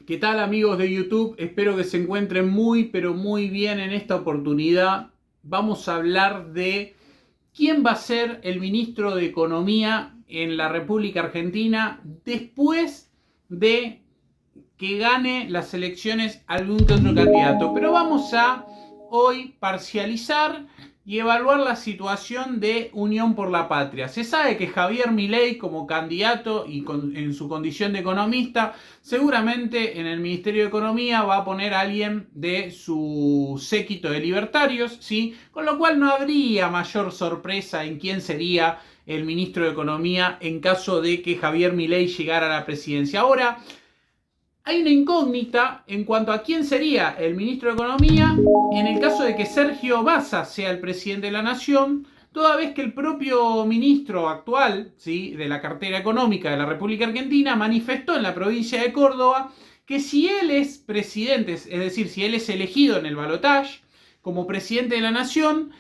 ¿Qué tal, amigos de YouTube? Espero que se encuentren muy, pero muy bien en esta oportunidad. Vamos a hablar de quién va a ser el ministro de Economía en la República Argentina después de que gane las elecciones algún que otro candidato. Pero vamos a hoy parcializar y evaluar la situación de Unión por la Patria. Se sabe que Javier Milei, como candidato y en su condición de economista, seguramente en el Ministerio de Economía va a poner a alguien de su séquito de libertarios, ¿sí? Con lo cual no habría mayor sorpresa en quién sería el ministro de Economía en caso de que Javier Milei llegara a la presidencia. Ahora, hay una incógnita en cuanto a quién sería el ministro de Economía en el caso de que Sergio Massa sea el presidente de la Nación, toda vez que el propio ministro actual, ¿sí?, de la cartera económica de la República Argentina manifestó en la provincia de Córdoba que si él es presidente, es decir, si él es elegido en el balotaje como presidente de la Nación,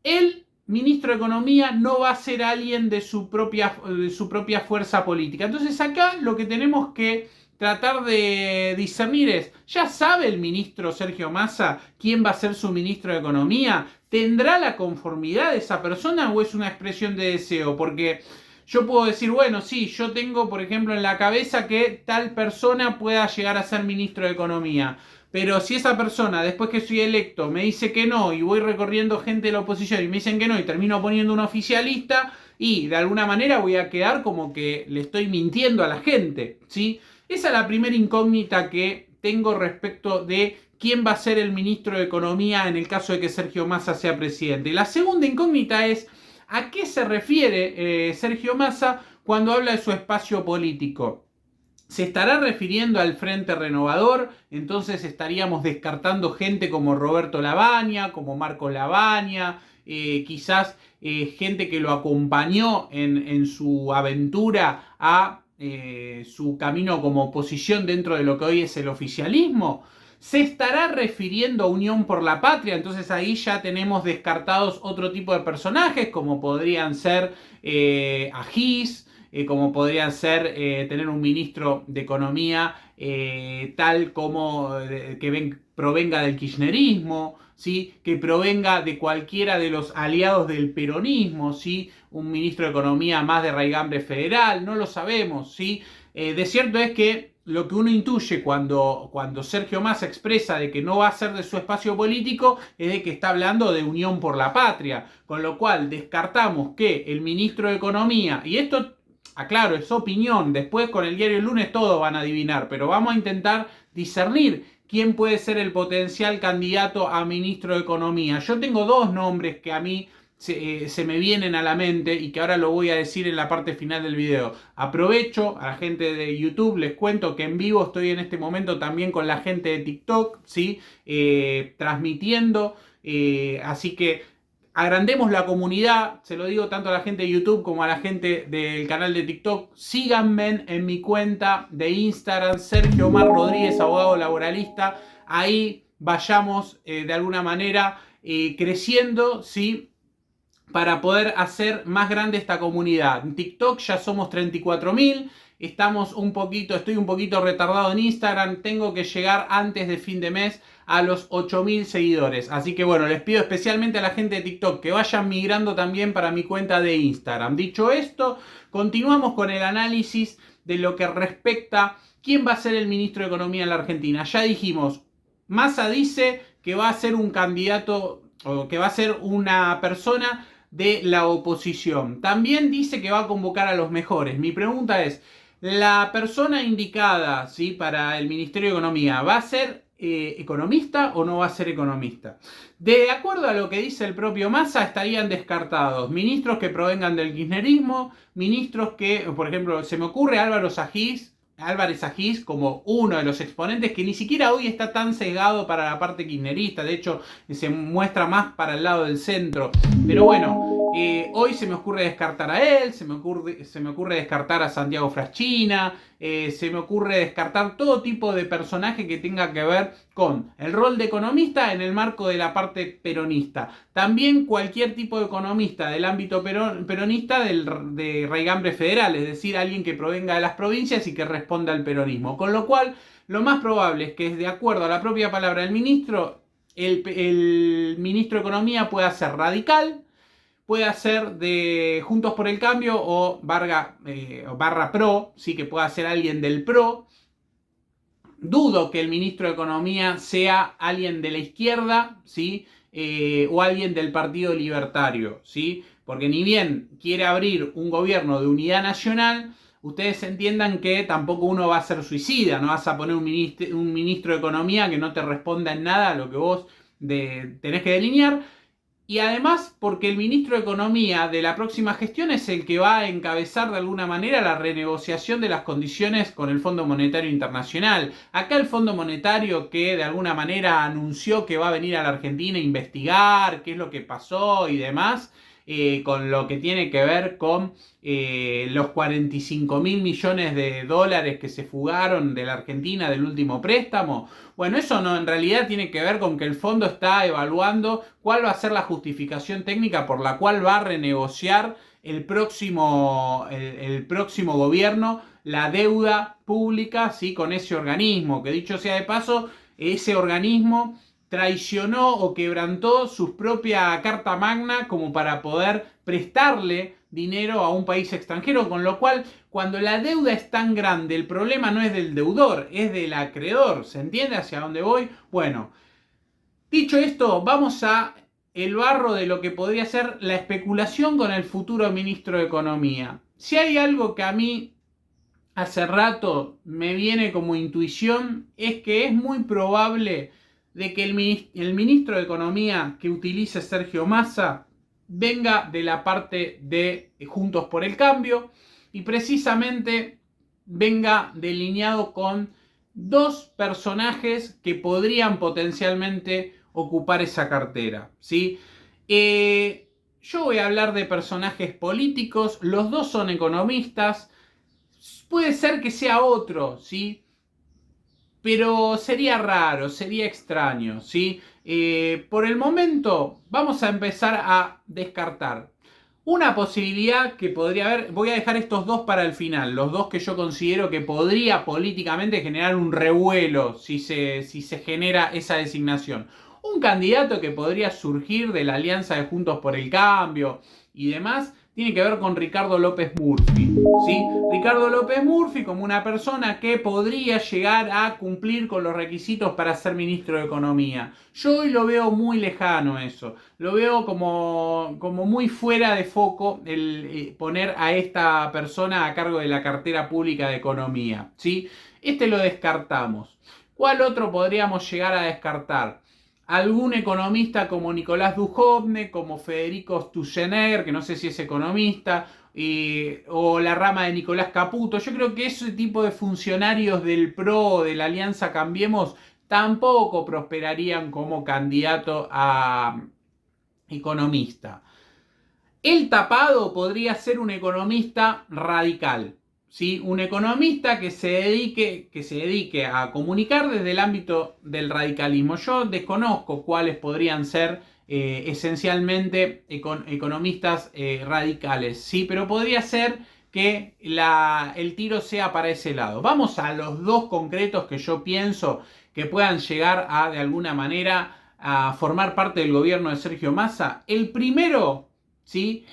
el ministro de Economía no va a ser alguien de su propia fuerza política. Entonces acá lo que tenemos que tratar de discernir es, ¿ya sabe el ministro Sergio Massa quién va a ser su ministro de Economía? ¿Tendrá la conformidad de esa persona o es una expresión de deseo? Porque yo puedo decir, bueno, sí, yo tengo, por ejemplo, en la cabeza que tal persona pueda llegar a ser ministro de Economía. Pero si esa persona, después que soy electo, me dice que no y voy recorriendo gente de la oposición y me dicen que no y termino poniendo un oficialista y de alguna manera voy a quedar como que le estoy mintiendo a la gente, ¿sí? Esa es la primera incógnita que tengo respecto de quién va a ser el ministro de Economía en el caso de que Sergio Massa sea presidente. La segunda incógnita es a qué se refiere Sergio Massa cuando habla de su espacio político. ¿Se estará refiriendo al Frente Renovador? Entonces estaríamos descartando gente como Roberto Lavagna, como Marco Lavagna, quizás gente que lo acompañó en su aventura a su camino como oposición dentro de lo que hoy es el oficialismo. ¿Se estará refiriendo a Unión por la Patria? Entonces ahí ya tenemos descartados otro tipo de personajes, como podrían ser Agis, como podrían ser tener un ministro de Economía tal como provenga del kirchnerismo, ¿sí?, que provenga de cualquiera de los aliados del peronismo, ¿sí?, un ministro de Economía más de raigambre federal, no lo sabemos, ¿sí? De cierto es que lo que uno intuye cuando Sergio Massa expresa de que no va a ser de su espacio político es de que está hablando de Unión por la Patria, con lo cual descartamos que el ministro de Economía, y esto aclaro, es opinión, después con el diario El Lunes todos van a adivinar, pero vamos a intentar discernir quién puede ser el potencial candidato a ministro de Economía. Yo tengo dos nombres que a mí se me vienen a la mente y que ahora lo voy a decir en la parte final del video. Aprovecho a la gente de YouTube, les cuento que en vivo estoy en este momento también con la gente de TikTok, ¿sí? Transmitiendo, así que agrandemos la comunidad, se lo digo tanto a la gente de YouTube como a la gente del canal de TikTok. Síganme en mi cuenta de Instagram, Sergio Omar Rodríguez, abogado laboralista. Ahí vayamos de alguna manera creciendo, ¿sí?, para poder hacer más grande esta comunidad. En TikTok ya somos 34.000. Estoy un poquito retardado en Instagram. Tengo que llegar antes de fin de mes a los 8.000 seguidores. Así que bueno, les pido especialmente a la gente de TikTok que vayan migrando también para mi cuenta de Instagram. Dicho esto, continuamos con el análisis de lo que respecta quién va a ser el ministro de Economía en la Argentina. Ya dijimos, Massa dice que va a ser un candidato o que va a ser una persona de la oposición. También dice que va a convocar a los mejores. Mi pregunta es, ¿la persona indicada, ¿sí?, para el Ministerio de Economía va a ser economista o no va a ser economista? De acuerdo a lo que dice el propio Massa, estarían descartados ministros que provengan del kirchnerismo, ministros que, por ejemplo, se me ocurre Álvarez Agis como uno de los exponentes que ni siquiera hoy está tan cegado para la parte kirchnerista, de hecho se muestra más para el lado del centro. Pero bueno, Hoy se me ocurre descartar a él, se me ocurre descartar a Santiago Fraschina, se me ocurre descartar todo tipo de personaje que tenga que ver con el rol de economista en el marco de la parte peronista. También cualquier tipo de economista del ámbito peronista de raigambre federal, es decir, alguien que provenga de las provincias y que responda al peronismo. Con lo cual, lo más probable es que, de acuerdo a la propia palabra del ministro, el ministro de Economía pueda ser radical, puede ser de Juntos por el Cambio o barra PRO, sí, que pueda ser alguien del PRO. Dudo que el ministro de Economía sea alguien de la izquierda, ¿sí? O alguien del Partido Libertario, ¿sí? Porque ni bien quiere abrir un gobierno de unidad nacional, ustedes entiendan que tampoco uno va a ser suicida, no vas a poner un ministro de Economía que no te responda en nada a lo que vos tenés que delinear. Y además porque el ministro de Economía de la próxima gestión es el que va a encabezar de alguna manera la renegociación de las condiciones con el Fondo Monetario Internacional. Acá el Fondo Monetario, que de alguna manera anunció que va a venir a la Argentina a investigar qué es lo que pasó y demás, con lo que tiene que ver con los 45.000 millones de dólares que se fugaron de la Argentina del último préstamo. Bueno, eso no, en realidad tiene que ver con que el fondo está evaluando cuál va a ser la justificación técnica por la cual va a renegociar el próximo gobierno la deuda pública, ¿sí? Con ese organismo, que dicho sea de paso, ese organismo traicionó o quebrantó su propia carta magna como para poder prestarle dinero a un país extranjero, con lo cual cuando la deuda es tan grande el problema no es del deudor, es del acreedor. ¿Se entiende hacia dónde voy? Bueno, dicho esto, vamos a el barro de lo que podría ser la especulación con el futuro ministro de Economía. Si hay algo que a mí hace rato me viene como intuición, es que es muy probable de que el ministro de Economía que utilice Sergio Massa venga de la parte de Juntos por el Cambio y precisamente venga delineado con dos personajes que podrían potencialmente ocupar esa cartera, ¿sí? Yo voy a hablar de personajes políticos, los dos son economistas, puede ser que sea otro, ¿sí? Pero sería raro, sería extraño, ¿sí? Por el momento vamos a empezar a descartar. Una posibilidad que podría haber, voy a dejar estos dos para el final, los dos que yo considero que podría políticamente generar un revuelo si se genera esa designación. Un candidato que podría surgir de la alianza de Juntos por el Cambio y demás tiene que ver con Ricardo López Murphy, ¿sí? Ricardo López Murphy como una persona que podría llegar a cumplir con los requisitos para ser ministro de Economía. Yo hoy lo veo muy lejano eso, lo veo como muy fuera de foco el poner a esta persona a cargo de la cartera pública de Economía, ¿sí? Este lo descartamos. ¿Cuál otro podríamos llegar a descartar? Algún economista como Nicolás Dujovne, como Federico Sturzenegger, que no sé si es economista, o la rama de Nicolás Caputo. Yo creo que ese tipo de funcionarios del PRO, de la Alianza Cambiemos, tampoco prosperarían como candidato a economista. El tapado podría ser un economista radical, ¿sí? Un economista que se dedique a comunicar desde el ámbito del radicalismo. Yo desconozco cuáles podrían ser esencialmente economistas radicales, ¿sí? Pero podría ser que el tiro sea para ese lado. Vamos a los dos concretos que yo pienso que puedan llegar a, de alguna manera, a formar parte del gobierno de Sergio Massa. El primero, ¿sí?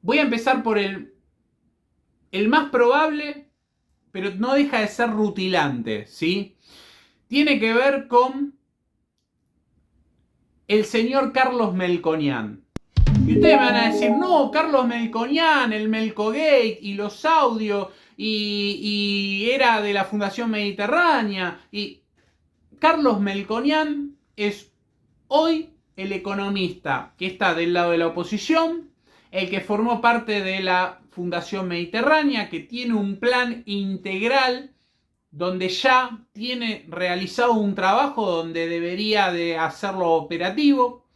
Voy a empezar por el más probable, pero no deja de ser rutilante, ¿sí? Tiene que ver con el señor Carlos Melconian. Y ustedes me van a decir, no, Carlos Melconian, el Melcogate y los audios, y era de la Fundación Mediterránea. Y Carlos Melconian es hoy el economista que está del lado de la oposición, el que formó parte de la Fundación Mediterránea, que tiene un plan integral donde ya tiene realizado un trabajo donde debería de hacerlo operativo,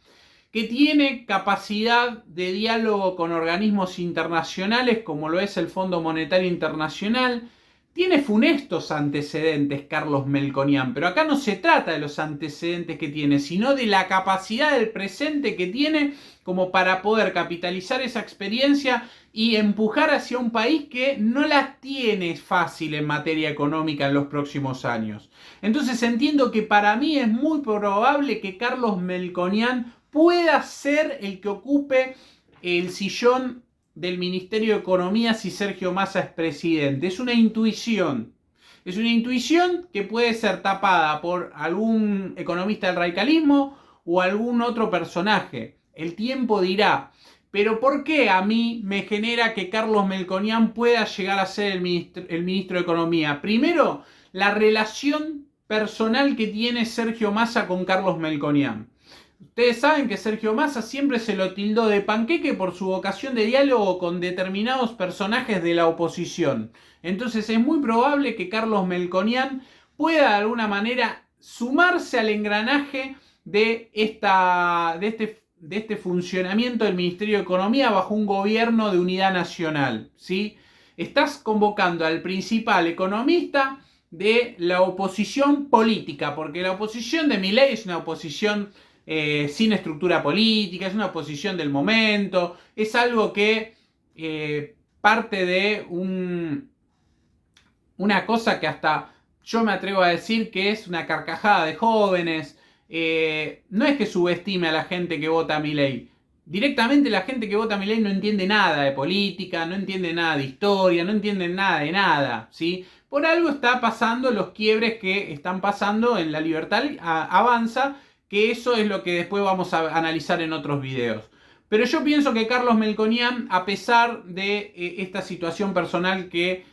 que tiene capacidad de diálogo con organismos internacionales como lo es el Fondo Monetario Internacional. Tiene funestos antecedentes Carlos Melconian, pero acá no se trata de los antecedentes que tiene, sino de la capacidad del presente que tiene como para poder capitalizar esa experiencia y empujar hacia un país que no la tiene fácil en materia económica en los próximos años. Entonces entiendo que para mí es muy probable que Carlos Melconian pueda ser el que ocupe el sillón del Ministerio de Economía si Sergio Massa es presidente. Es una intuición. Es una intuición que puede ser tapada por algún economista del radicalismo o algún otro personaje. El tiempo dirá. Pero ¿por qué a mí me genera que Carlos Melconian pueda llegar a ser el ministro de Economía? Primero, la relación personal que tiene Sergio Massa con Carlos Melconian. Ustedes saben que Sergio Massa siempre se lo tildó de panqueque por su vocación de diálogo con determinados personajes de la oposición. Entonces es muy probable que Carlos Melconian pueda de alguna manera sumarse al engranaje de este funcionamiento del Ministerio de Economía bajo un gobierno de unidad nacional, ¿sí? Estás convocando al principal economista de la oposición política, porque la oposición de Milei es una oposición sin estructura política, es una oposición del momento, es algo que parte de una cosa que hasta yo me atrevo a decir que es una carcajada de jóvenes. No es que subestime a la gente que vota a Milei. Directamente la gente que vota a Milei no entiende nada de política, no entiende nada de historia, no entiende nada de nada, ¿sí? Por algo está pasando los quiebres que están pasando en La Libertad Avanza, que eso es lo que después vamos a analizar en otros videos. Pero yo pienso que Carlos Melconian, a pesar de esta situación personal que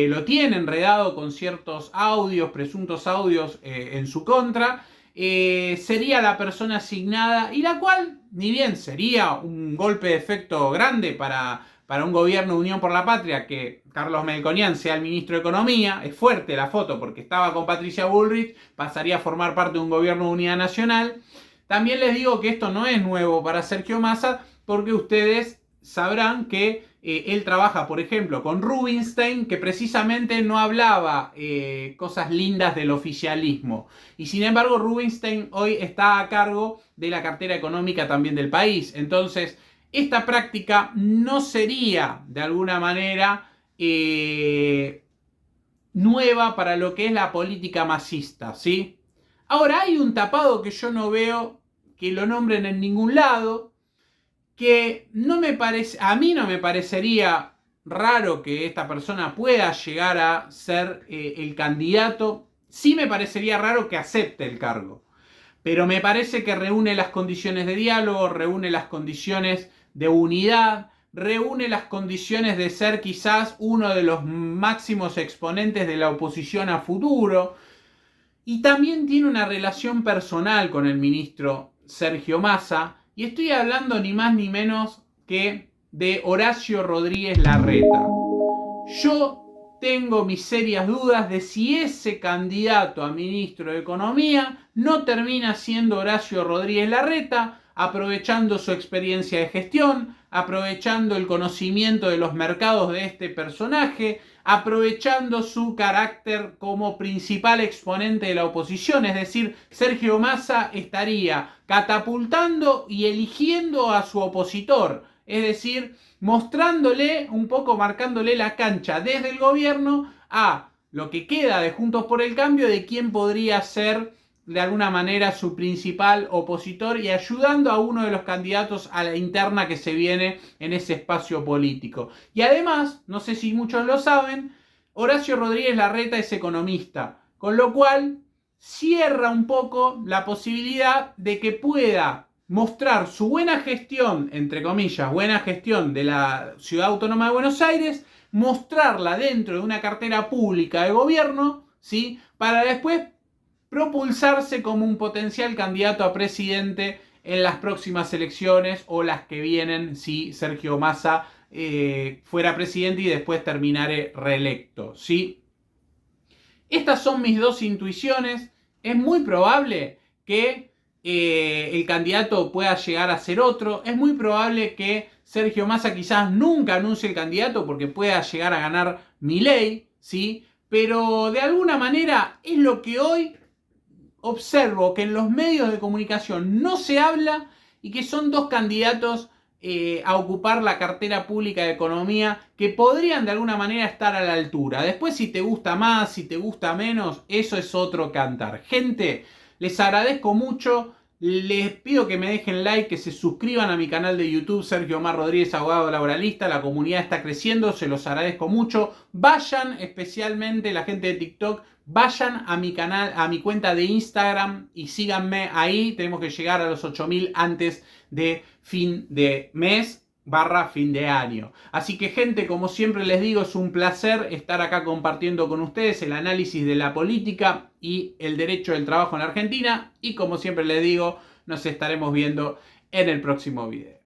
lo tiene enredado con ciertos audios, presuntos audios en su contra, sería la persona asignada y la cual, ni bien sería un golpe de efecto grande para un gobierno de Unión por la Patria que Carlos Melconian sea el ministro de Economía. Es fuerte la foto porque estaba con Patricia Bullrich, pasaría a formar parte de un gobierno de unidad nacional. También les digo que esto no es nuevo para Sergio Massa, porque ustedes sabrán que él trabaja, por ejemplo, con Rubinstein, que precisamente no hablaba cosas lindas del oficialismo. Y sin embargo, Rubinstein hoy está a cargo de la cartera económica también del país. Entonces, esta práctica no sería, de alguna manera, nueva para lo que es la política masista, ¿sí? Ahora, hay un tapado que yo no veo que lo nombren en ningún lado, que no me parece, a mí no me parecería raro que esta persona pueda llegar a ser el candidato. Sí me parecería raro que acepte el cargo, pero me parece que reúne las condiciones de diálogo, reúne las condiciones de unidad, reúne las condiciones de ser quizás uno de los máximos exponentes de la oposición a futuro, y también tiene una relación personal con el ministro Sergio Massa, y estoy hablando ni más ni menos que de Horacio Rodríguez Larreta. Yo tengo mis serias dudas de si ese candidato a ministro de Economía no termina siendo Horacio Rodríguez Larreta, aprovechando su experiencia de gestión, aprovechando el conocimiento de los mercados de este personaje, aprovechando su carácter como principal exponente de la oposición. Es decir, Sergio Massa estaría catapultando y eligiendo a su opositor, es decir, mostrándole un poco, marcándole la cancha desde el gobierno a lo que queda de Juntos por el Cambio, de quién podría ser de alguna manera su principal opositor, y ayudando a uno de los candidatos a la interna que se viene en ese espacio político. Y además, no sé si muchos lo saben, Horacio Rodríguez Larreta es economista, con lo cual cierra un poco la posibilidad de que pueda mostrar su buena gestión, entre comillas, buena gestión de la Ciudad Autónoma de Buenos Aires, mostrarla dentro de una cartera pública de gobierno, ¿sí?, para después propulsarse como un potencial candidato a presidente en las próximas elecciones o las que vienen si Sergio Massa fuera presidente y después terminare reelecto, ¿sí? Estas son mis dos intuiciones. Es muy probable que el candidato pueda llegar a ser otro. Es muy probable que Sergio Massa quizás nunca anuncie el candidato porque pueda llegar a ganar Milei, ¿sí? Pero de alguna manera es lo que hoy observo, que en los medios de comunicación no se habla y que son dos candidatos a ocupar la cartera pública de economía que podrían de alguna manera estar a la altura. Después, si te gusta más, si te gusta menos, eso es otro cantar. Gente, les agradezco mucho. Les pido que me dejen like, que se suscriban a mi canal de YouTube, Sergio Omar Rodríguez, abogado laboralista. La comunidad está creciendo, se los agradezco mucho. Vayan, especialmente la gente de TikTok, vayan a mi canal, a mi cuenta de Instagram y síganme ahí. Tenemos que llegar a los 8000 antes de fin de mes / fin de año. Así que, gente, como siempre les digo, es un placer estar acá compartiendo con ustedes el análisis de la política y el derecho del trabajo en la Argentina. Y como siempre les digo, nos estaremos viendo en el próximo video.